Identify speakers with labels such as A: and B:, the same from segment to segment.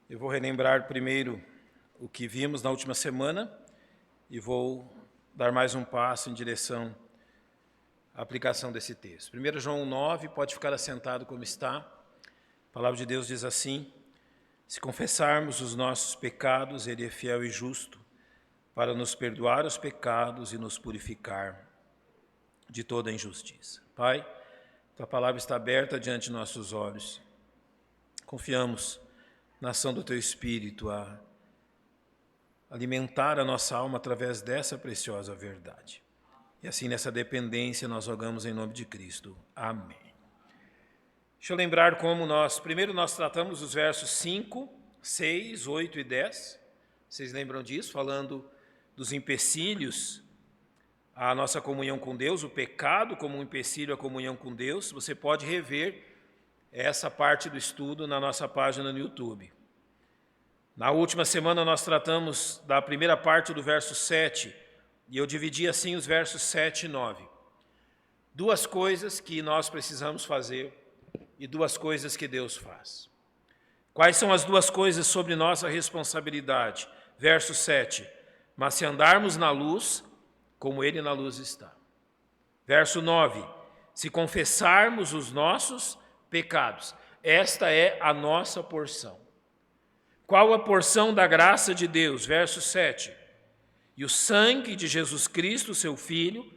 A: Eu vou relembrar primeiro o que vimos na última semana e vou dar mais um passo em direção à aplicação desse texto. 1 João 9, pode ficar assentado como está. A palavra de Deus diz assim: se confessarmos os nossos pecados, Ele é fiel e justo para nos perdoar os pecados e nos purificar de toda injustiça. Pai, Tua palavra está aberta diante de nossos olhos. Confiamos na ação do Teu Espírito a alimentar a nossa alma através dessa preciosa verdade. E assim, nessa dependência, nós rogamos em nome de Cristo. Amém. Deixa eu lembrar como primeiro nós tratamos os versos 5, 6, 8 e 10. Vocês lembram disso? Falando dos empecilhos à nossa comunhão com Deus, o pecado como um empecilho à comunhão com Deus. Você pode rever essa parte do estudo na nossa página no YouTube. Na última semana nós tratamos da primeira parte do verso 7, e eu dividi assim os versos 7 e 9. Duas coisas que nós precisamos fazer e duas coisas que Deus faz. Quais são as duas coisas sobre nossa responsabilidade? Verso 7, mas se andarmos na luz, como Ele na luz está. Verso 9, se confessarmos os nossos pecados. Esta é a nossa porção. Qual a porção da graça de Deus? Verso 7. E o sangue de Jesus Cristo, seu Filho,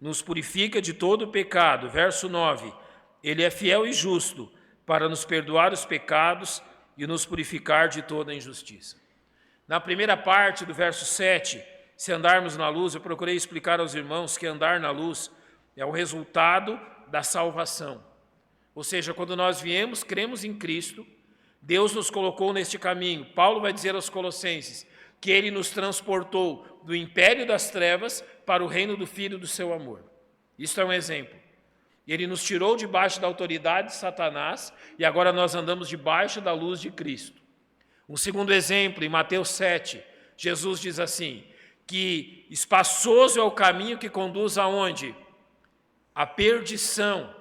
A: nos purifica de todo o pecado. Verso 9. Ele é fiel e justo para nos perdoar os pecados e nos purificar de toda injustiça. Na primeira parte do verso 7, se andarmos na luz, eu procurei explicar aos irmãos que andar na luz é o resultado da salvação. Ou seja, quando nós viemos, cremos em Cristo, Deus nos colocou neste caminho. Paulo vai dizer aos Colossenses que Ele nos transportou do império das trevas para o reino do Filho do seu amor. Isso é um exemplo. Ele nos tirou debaixo da autoridade de Satanás e agora nós andamos debaixo da luz de Cristo. Um segundo exemplo, em Mateus 7, Jesus diz assim, que espaçoso é o caminho que conduz aonde? A perdição.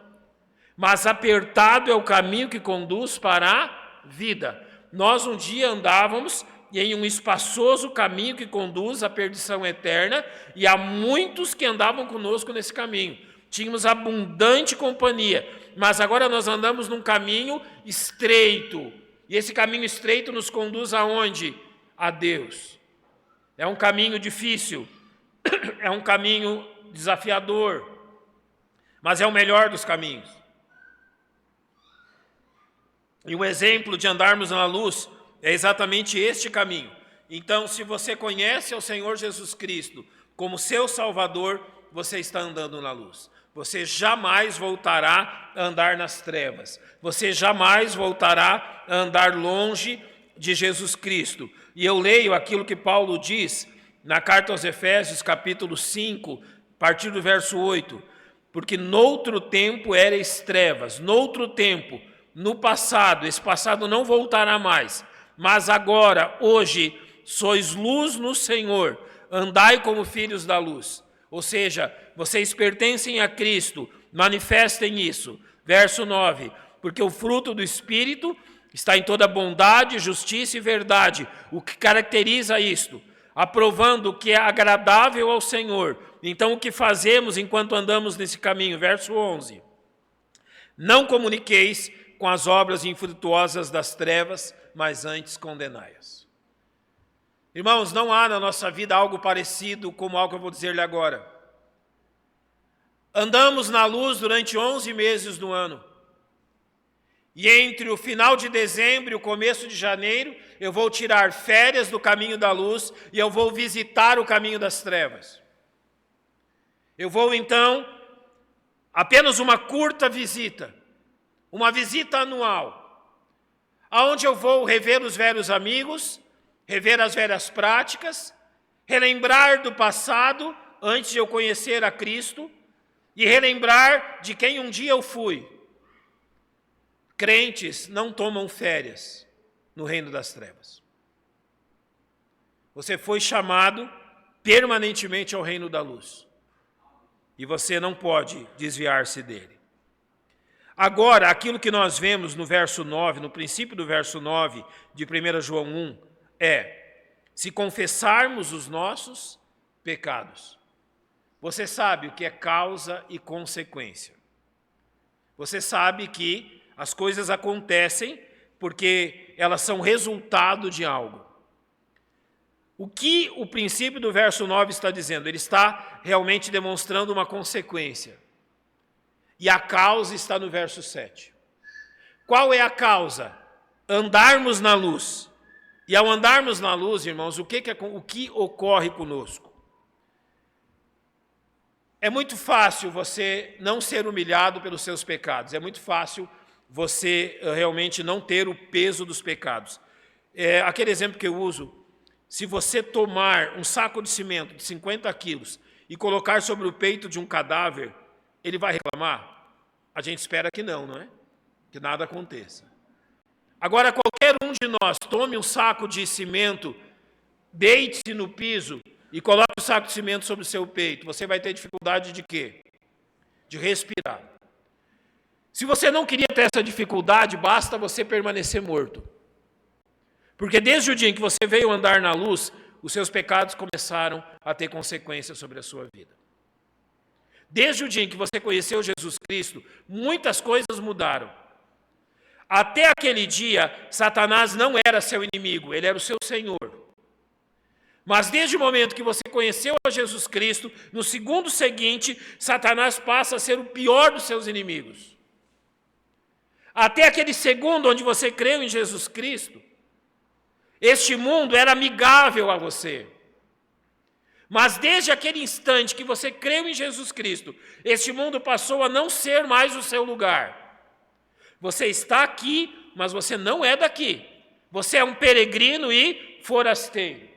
A: Mas apertado é o caminho que conduz para a vida. Nós um dia andávamos em um espaçoso caminho que conduz à perdição eterna e há muitos que andavam conosco nesse caminho. Tínhamos abundante companhia, mas agora nós andamos num caminho estreito. E esse caminho estreito nos conduz aonde? A Deus. É um caminho difícil, é um caminho desafiador, mas é o melhor dos caminhos. E o exemplo de andarmos na luz é exatamente este caminho. Então, se você conhece ao Senhor Jesus Cristo como seu Salvador, você está andando na luz. Você jamais voltará a andar nas trevas. Você jamais voltará a andar longe de Jesus Cristo. E eu leio aquilo que Paulo diz na carta aos Efésios, capítulo 5, a partir do verso 8. Porque noutro tempo erais trevas, noutro tempo, no passado, esse passado não voltará mais, mas agora, hoje, sois luz no Senhor, andai como filhos da luz. Ou seja, vocês pertencem a Cristo, manifestem isso. Verso 9, porque o fruto do Espírito está em toda bondade, justiça e verdade. O que caracteriza isto? Aprovando o que é agradável ao Senhor. Então, o que fazemos enquanto andamos nesse caminho? Verso 11. Não comuniqueis com as obras infrutuosas das trevas, mas antes condenai-as. Irmãos, não há na nossa vida algo parecido como algo que eu vou dizer-lhe agora. Andamos na luz durante 11 meses do ano. E entre o final de dezembro e o começo de janeiro, eu vou tirar férias do caminho da luz e eu vou visitar o caminho das trevas. Eu vou, então, apenas uma curta visita, uma visita anual, aonde eu vou rever os velhos amigos, rever as velhas práticas, relembrar do passado, antes de eu conhecer a Cristo, e relembrar de quem um dia eu fui. Crentes não tomam férias no reino das trevas. Você foi chamado permanentemente ao reino da luz. E você não pode desviar-se dele. Agora, aquilo que nós vemos no verso 9, no princípio do verso 9 de 1 João 1, se confessarmos os nossos pecados. Você sabe o que é causa e consequência. Você sabe que as coisas acontecem porque elas são resultado de algo. O que o princípio do verso 9 está dizendo? Ele está realmente demonstrando uma consequência. E a causa está no verso 7. Qual é a causa? Andarmos na luz. E ao andarmos na luz, irmãos, o que ocorre conosco? É muito fácil você não ser humilhado pelos seus pecados. É muito fácil você realmente não ter o peso dos pecados. Aquele exemplo que eu uso, se você tomar um saco de cimento de 50 quilos e colocar sobre o peito de um cadáver, ele vai reclamar? A gente espera que não é? Que nada aconteça. Agora, qualquer um de nós tome um saco de cimento, deite-se no piso e coloque o saco de cimento sobre o seu peito. Você vai ter dificuldade de quê? De respirar. Se você não queria ter essa dificuldade, basta você permanecer morto. Porque desde o dia em que você veio andar na luz, os seus pecados começaram a ter consequências sobre a sua vida. Desde o dia em que você conheceu Jesus Cristo, muitas coisas mudaram. Até aquele dia, Satanás não era seu inimigo, ele era o seu Senhor. Mas desde o momento que você conheceu a Jesus Cristo, no segundo seguinte, Satanás passa a ser o pior dos seus inimigos. Até aquele segundo onde você creu em Jesus Cristo, este mundo era amigável a você. Mas desde aquele instante que você creu em Jesus Cristo, este mundo passou a não ser mais o seu lugar. Você está aqui, mas você não é daqui. Você é um peregrino e forasteiro.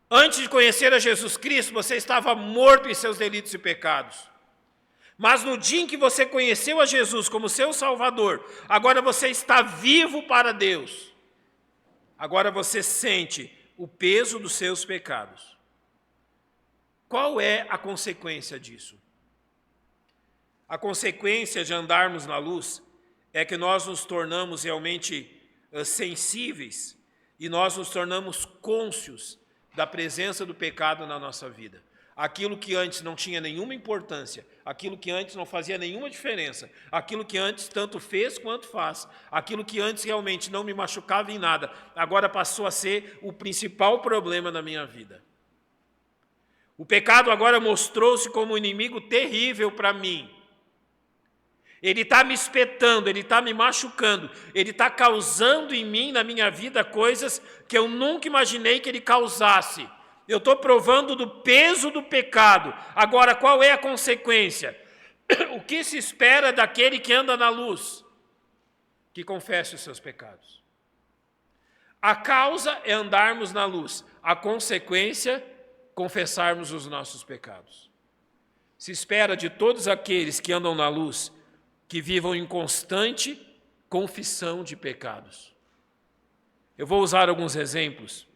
A: Antes de conhecer a Jesus Cristo, você estava morto em seus delitos e pecados. Mas no dia em que você conheceu a Jesus como seu Salvador, agora você está vivo para Deus. Agora você sente o peso dos seus pecados. Qual é a consequência disso? A consequência de andarmos na luz é que nós nos tornamos realmente sensíveis e nós nos tornamos cônscios da presença do pecado na nossa vida. Aquilo que antes não tinha nenhuma importância, aquilo que antes não fazia nenhuma diferença, aquilo que antes tanto fez quanto faz, aquilo que antes realmente não me machucava em nada, agora passou a ser o principal problema na minha vida. O pecado agora mostrou-se como um inimigo terrível para mim. Ele está me espetando, ele está me machucando, ele está causando em mim, na minha vida, coisas que eu nunca imaginei que ele causasse. Eu estou provando do peso do pecado. Agora, qual é a consequência? O que se espera daquele que anda na luz? Que confesse os seus pecados. A causa é andarmos na luz. A consequência, confessarmos os nossos pecados. Se espera de todos aqueles que andam na luz que vivam em constante confissão de pecados. Eu vou usar alguns exemplos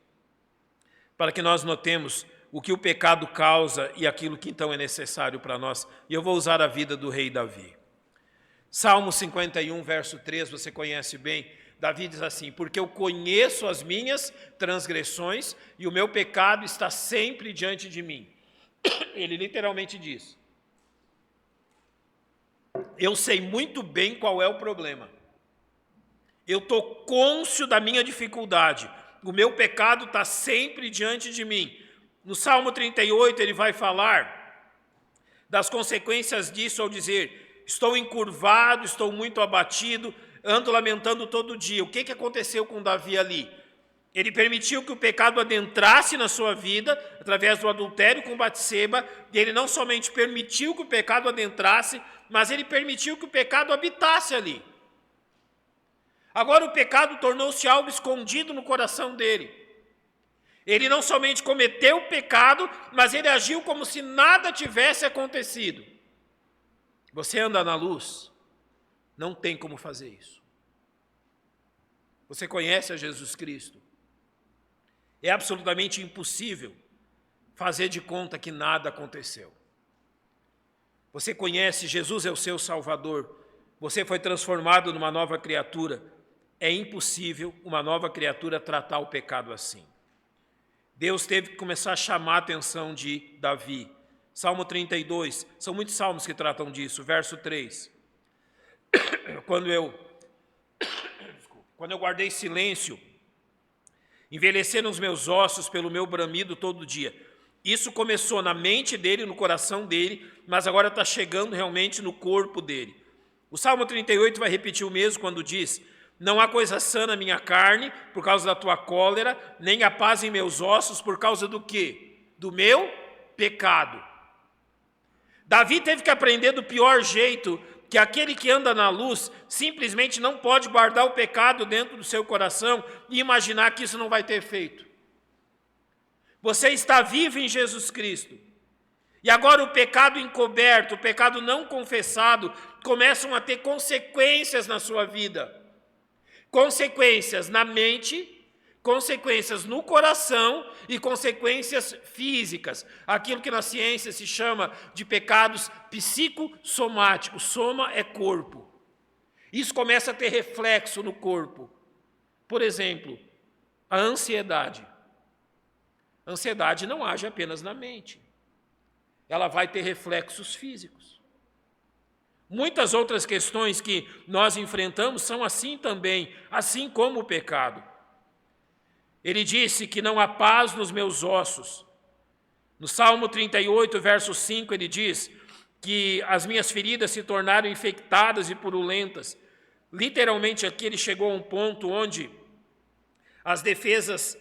A: para que nós notemos o que o pecado causa e aquilo que então é necessário para nós. E eu vou usar a vida do rei Davi. Salmo 51, verso 3, você conhece bem. Davi diz assim: porque eu conheço as minhas transgressões e o meu pecado está sempre diante de mim. Ele literalmente diz: eu sei muito bem qual é o problema. Eu estou cônscio da minha dificuldade. O meu pecado está sempre diante de mim. No Salmo 38, ele vai falar das consequências disso ao dizer: estou encurvado, estou muito abatido, ando lamentando todo dia. O que aconteceu com Davi ali? Ele permitiu que o pecado adentrasse na sua vida, através do adultério com Batseba, e ele não somente permitiu que o pecado adentrasse, mas ele permitiu que o pecado habitasse ali. Agora o pecado tornou-se algo escondido no coração dele. Ele não somente cometeu o pecado, mas ele agiu como se nada tivesse acontecido. Você anda na luz, não tem como fazer isso. Você conhece a Jesus Cristo. É absolutamente impossível fazer de conta que nada aconteceu. você conhece, Jesus é o seu Salvador, você foi transformado numa nova criatura, é impossível uma nova criatura tratar o pecado assim. Deus teve que começar a chamar a atenção de Davi. Salmo 32, são muitos salmos que tratam disso, verso 3. Quando eu guardei silêncio, envelheceram os meus ossos pelo meu bramido todo dia. Isso começou na mente dele, no coração dele, mas agora está chegando realmente no corpo dele. O Salmo 38 vai repetir o mesmo quando diz: não há coisa sã na minha carne por causa da tua cólera, nem há paz em meus ossos por causa do quê? Do meu pecado. Davi teve que aprender do pior jeito, que aquele que anda na luz simplesmente não pode guardar o pecado dentro do seu coração e imaginar que isso não vai ter efeito. Você está vivo em Jesus Cristo. E agora o pecado encoberto, o pecado não confessado, começam a ter consequências na sua vida. Consequências na mente, consequências no coração e consequências físicas. Aquilo que na ciência se chama de pecados psicossomáticos. Soma é corpo. Isso começa a ter reflexo no corpo. Por exemplo, a ansiedade. A ansiedade não age apenas na mente. Ela vai ter reflexos físicos. Muitas outras questões que nós enfrentamos são assim também, assim como o pecado. Ele disse que não há paz nos meus ossos. No Salmo 38, verso 5, ele diz que as minhas feridas se tornaram infectadas e purulentas. Literalmente aqui ele chegou a um ponto onde as defesas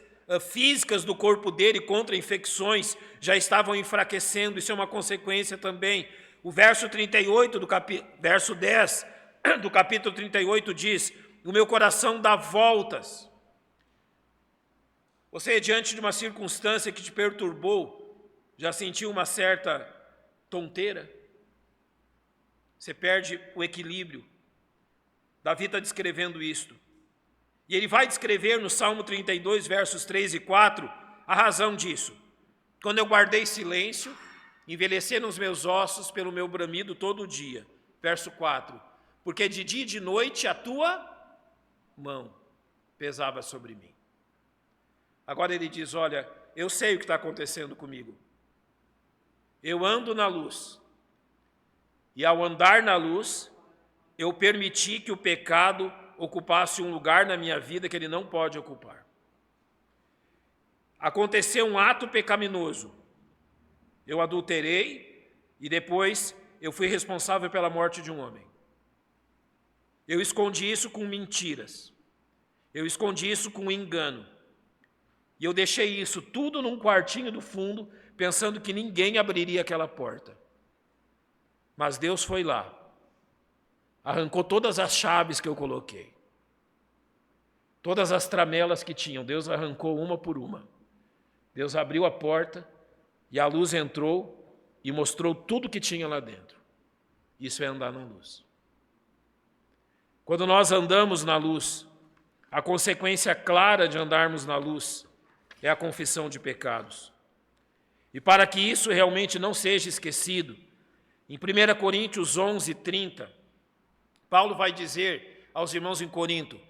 A: físicas do corpo dele contra infecções já estavam enfraquecendo. Isso é uma consequência também. O verso 38 verso 10 do capítulo 38 diz: o meu coração dá voltas. Você, diante de uma circunstância que te perturbou, já sentiu uma certa tonteira? Você perde o equilíbrio. Davi está descrevendo isto. E ele vai descrever no Salmo 32, versos 3 e 4, a razão disso. Quando eu guardei silêncio, envelheceram os meus ossos pelo meu bramido todo dia. Verso 4. Porque de dia e de noite a tua mão pesava sobre mim. Agora ele diz: olha, eu sei o que está acontecendo comigo. Eu ando na luz. E ao andar na luz, eu permiti que o pecado ocupasse um lugar na minha vida que ele não pode ocupar. Aconteceu um ato pecaminoso. Eu adulterei e depois eu fui responsável pela morte de um homem. Eu escondi isso com mentiras. Eu escondi isso com engano. E eu deixei isso tudo num quartinho do fundo, pensando que ninguém abriria aquela porta. Mas Deus foi lá, arrancou todas as chaves que eu coloquei. Todas as tramelas que tinham, Deus arrancou uma por uma. Deus abriu a porta e a luz entrou e mostrou tudo que tinha lá dentro. Isso é andar na luz. Quando nós andamos na luz, a consequência clara de andarmos na luz é a confissão de pecados. E para que isso realmente não seja esquecido, em 1 Coríntios 11, 30, Paulo vai dizer aos irmãos em Corinto: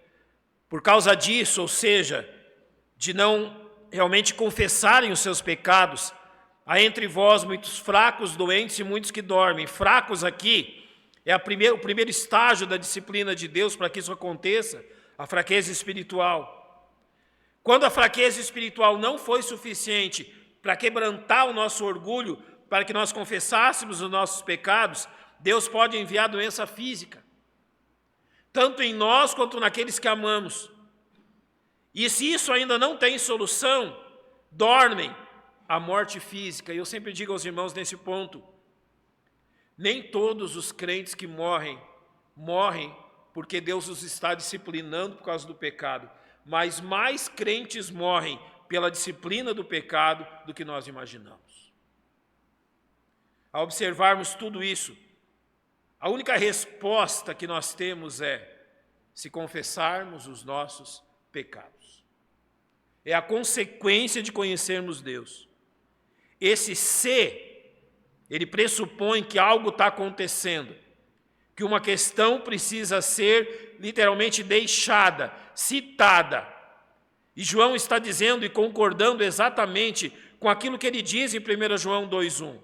A: por causa disso, ou seja, de não realmente confessarem os seus pecados, há entre vós muitos fracos, doentes e muitos que dormem. Fracos aqui é o primeiro estágio da disciplina de Deus para que isso aconteça, a fraqueza espiritual. Quando a fraqueza espiritual não foi suficiente para quebrantar o nosso orgulho, para que nós confessássemos os nossos pecados, Deus pode enviar doença física, tanto em nós quanto naqueles que amamos. E se isso ainda não tem solução, dormem a morte física. E eu sempre digo aos irmãos nesse ponto: nem todos os crentes que morrem porque Deus os está disciplinando por causa do pecado, mas mais crentes morrem pela disciplina do pecado do que nós imaginamos. Ao observarmos tudo isso, a única resposta que nós temos é se confessarmos os nossos pecados. É a consequência de conhecermos Deus. Esse se ele pressupõe que algo está acontecendo, que uma questão precisa ser literalmente deixada, citada. E João está dizendo e concordando exatamente com aquilo que ele diz em 1 João 2,1.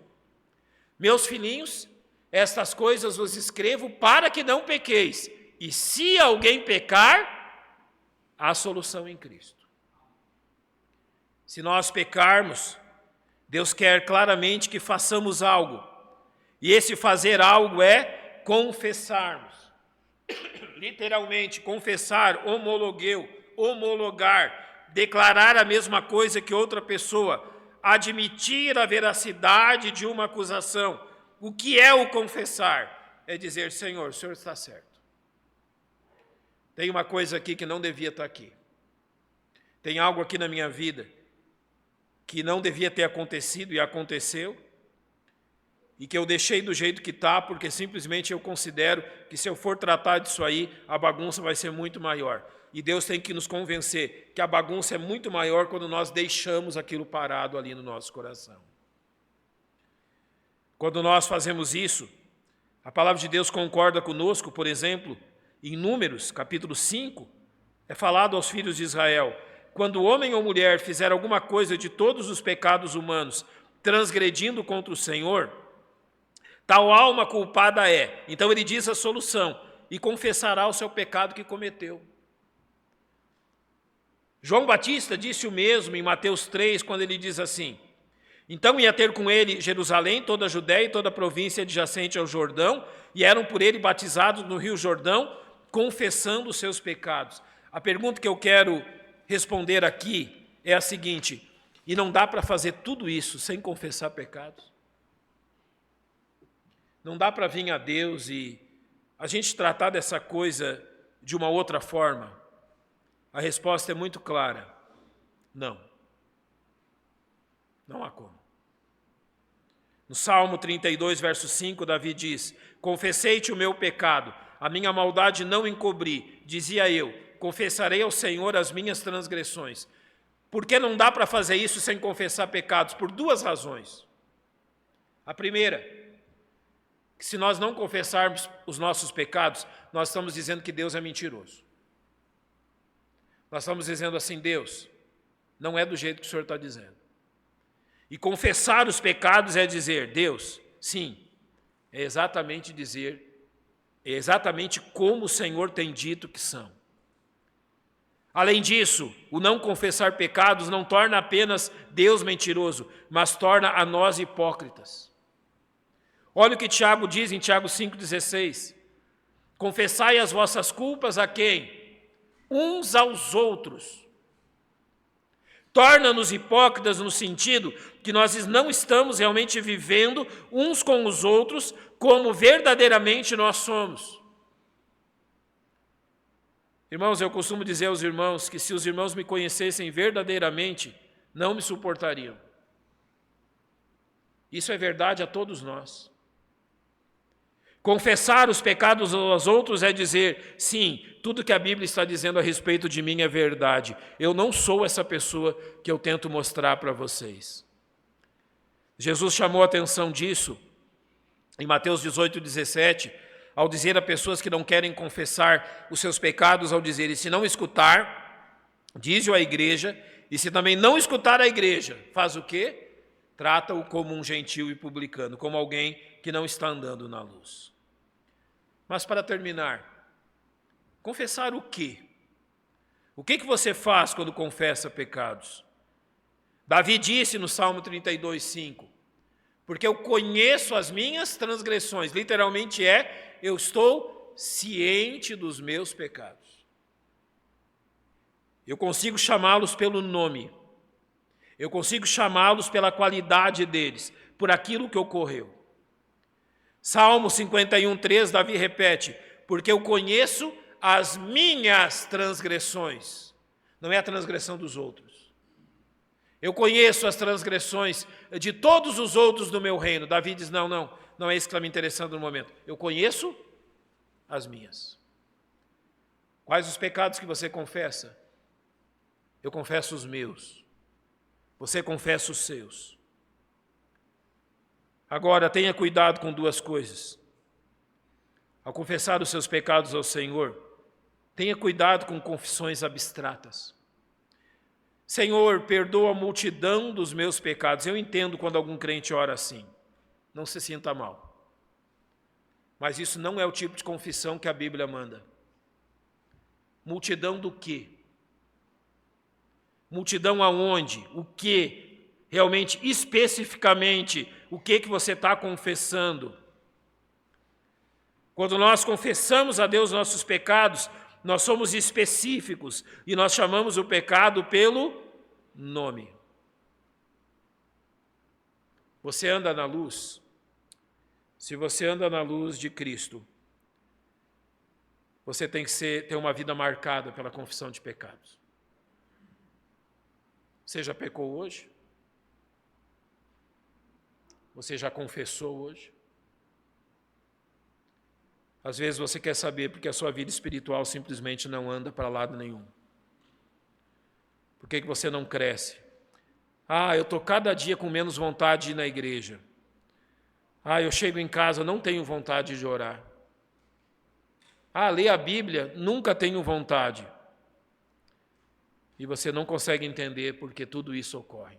A: Meus filhinhos, estas coisas vos escrevo para que não pequeis. E se alguém pecar, há solução em Cristo. Se nós pecarmos, Deus quer claramente que façamos algo. E esse fazer algo é confessarmos. Literalmente, confessar, homologar, declarar a mesma coisa que outra pessoa, admitir a veracidade de uma acusação. O que é o confessar? É dizer, Senhor, o Senhor está certo. Tem uma coisa aqui que não devia estar aqui. Tem algo aqui na minha vida que não devia ter acontecido e aconteceu, e que eu deixei do jeito que está, porque simplesmente eu considero que se eu for tratar disso aí, a bagunça vai ser muito maior. E Deus tem que nos convencer que a bagunça é muito maior quando nós deixamos aquilo parado ali no nosso coração. Quando nós fazemos isso, a palavra de Deus concorda conosco, por exemplo, em Números, capítulo 5, é falado aos filhos de Israel: quando homem ou mulher fizer alguma coisa de todos os pecados humanos, transgredindo contra o Senhor, tal alma culpada é. Então ele diz a solução: e confessará o seu pecado que cometeu. João Batista disse o mesmo em Mateus 3, quando ele diz assim: então ia ter com ele Jerusalém, toda a Judéia e toda a província adjacente ao Jordão, e eram por ele batizados no rio Jordão, confessando os seus pecados. A pergunta que eu quero responder aqui é a seguinte: e não dá para fazer tudo isso sem confessar pecados? Não dá para vir a Deus e a gente tratar dessa coisa de uma outra forma? A resposta é muito clara: não. Não há como. No Salmo 32, verso 5, Davi diz: confessei-te o meu pecado, a minha maldade não encobri, dizia eu, confessarei ao Senhor as minhas transgressões. Por que não dá para fazer isso sem confessar pecados? Por duas razões. A primeira, que se nós não confessarmos os nossos pecados, nós estamos dizendo que Deus é mentiroso. Nós estamos dizendo assim: Deus, não é do jeito que o Senhor está dizendo. E confessar os pecados é dizer: Deus, sim, é exatamente como o Senhor tem dito que são. Além disso, o não confessar pecados não torna apenas Deus mentiroso, mas torna a nós hipócritas. Olha o que Tiago diz em Tiago 5,16: confessai as vossas culpas a quem? Uns aos outros. Torna-nos hipócritas no sentido que nós não estamos realmente vivendo uns com os outros como verdadeiramente nós somos. Irmãos, eu costumo dizer aos irmãos que se os irmãos me conhecessem verdadeiramente, não me suportariam. Isso é verdade a todos nós. Confessar os pecados aos outros é dizer: sim, tudo que a Bíblia está dizendo a respeito de mim é verdade. Eu não sou essa pessoa que eu tento mostrar para vocês. Jesus chamou a atenção disso em Mateus 18:17, ao dizer a pessoas que não querem confessar os seus pecados, ao dizer: e se não escutar, diz-o à igreja, e se também não escutar a igreja, faz o quê? Trata-o como um gentil e publicano, como alguém que não está andando na luz. Mas para terminar, confessar o quê? O que você faz quando confessa pecados? Davi disse no Salmo 32:5, porque eu conheço as minhas transgressões, literalmente eu estou ciente dos meus pecados. Eu consigo chamá-los pelo nome, eu consigo chamá-los pela qualidade deles, por aquilo que ocorreu. Salmo 51:3, Davi repete: porque eu conheço as minhas transgressões, não é a transgressão dos outros. Eu conheço as transgressões de todos os outros do meu reino. Davi diz: não é isso que está me interessando no momento. Eu conheço as minhas. Quais os pecados que você confessa? Eu confesso os meus. Você confessa os seus. Agora, tenha cuidado com duas coisas. Ao confessar os seus pecados ao Senhor, tenha cuidado com confissões abstratas. Senhor, perdoa a multidão dos meus pecados. Eu entendo quando algum crente ora assim. Não se sinta mal. Mas isso não é o tipo de confissão que a Bíblia manda. Multidão do quê? Multidão aonde? O quê? Realmente, especificamente, o que você está confessando? Quando nós confessamos a Deus nossos pecados, nós somos específicos e nós chamamos o pecado pelo nome. Você anda na luz? Se você anda na luz de Cristo, você tem que ter uma vida marcada pela confissão de pecados. Você já pecou hoje? Você já confessou hoje? Às vezes você quer saber porque a sua vida espiritual simplesmente não anda para lado nenhum. Por que você não cresce? Eu estou cada dia com menos vontade de ir na igreja. Eu chego em casa, não tenho vontade de orar. Ler a Bíblia, nunca tenho vontade. E você não consegue entender porque tudo isso ocorre.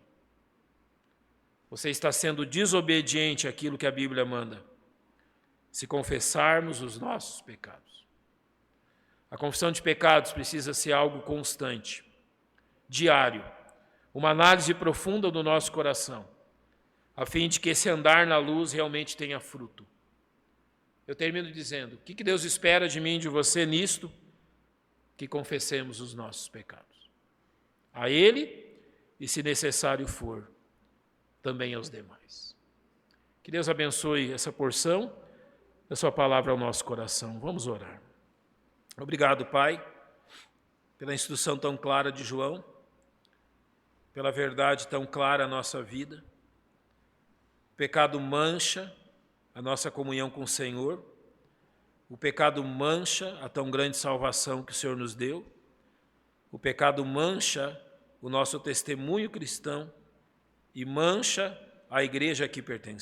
A: Você está sendo desobediente àquilo que a Bíblia manda. Se confessarmos os nossos pecados. A confissão de pecados precisa ser algo constante, diário, uma análise profunda do nosso coração, a fim de que esse andar na luz realmente tenha fruto. Eu termino dizendo, o que Deus espera de mim e de você nisto? Que confessemos os nossos pecados. A Ele e, se necessário for, também aos demais. Que Deus abençoe essa porção da sua palavra ao nosso coração. Vamos orar. Obrigado, Pai, pela instrução tão clara de João, pela verdade tão clara à nossa vida. O pecado mancha a nossa comunhão com o Senhor. O pecado mancha a tão grande salvação que o Senhor nos deu. O pecado mancha o nosso testemunho cristão e mancha a igreja a que pertencemos.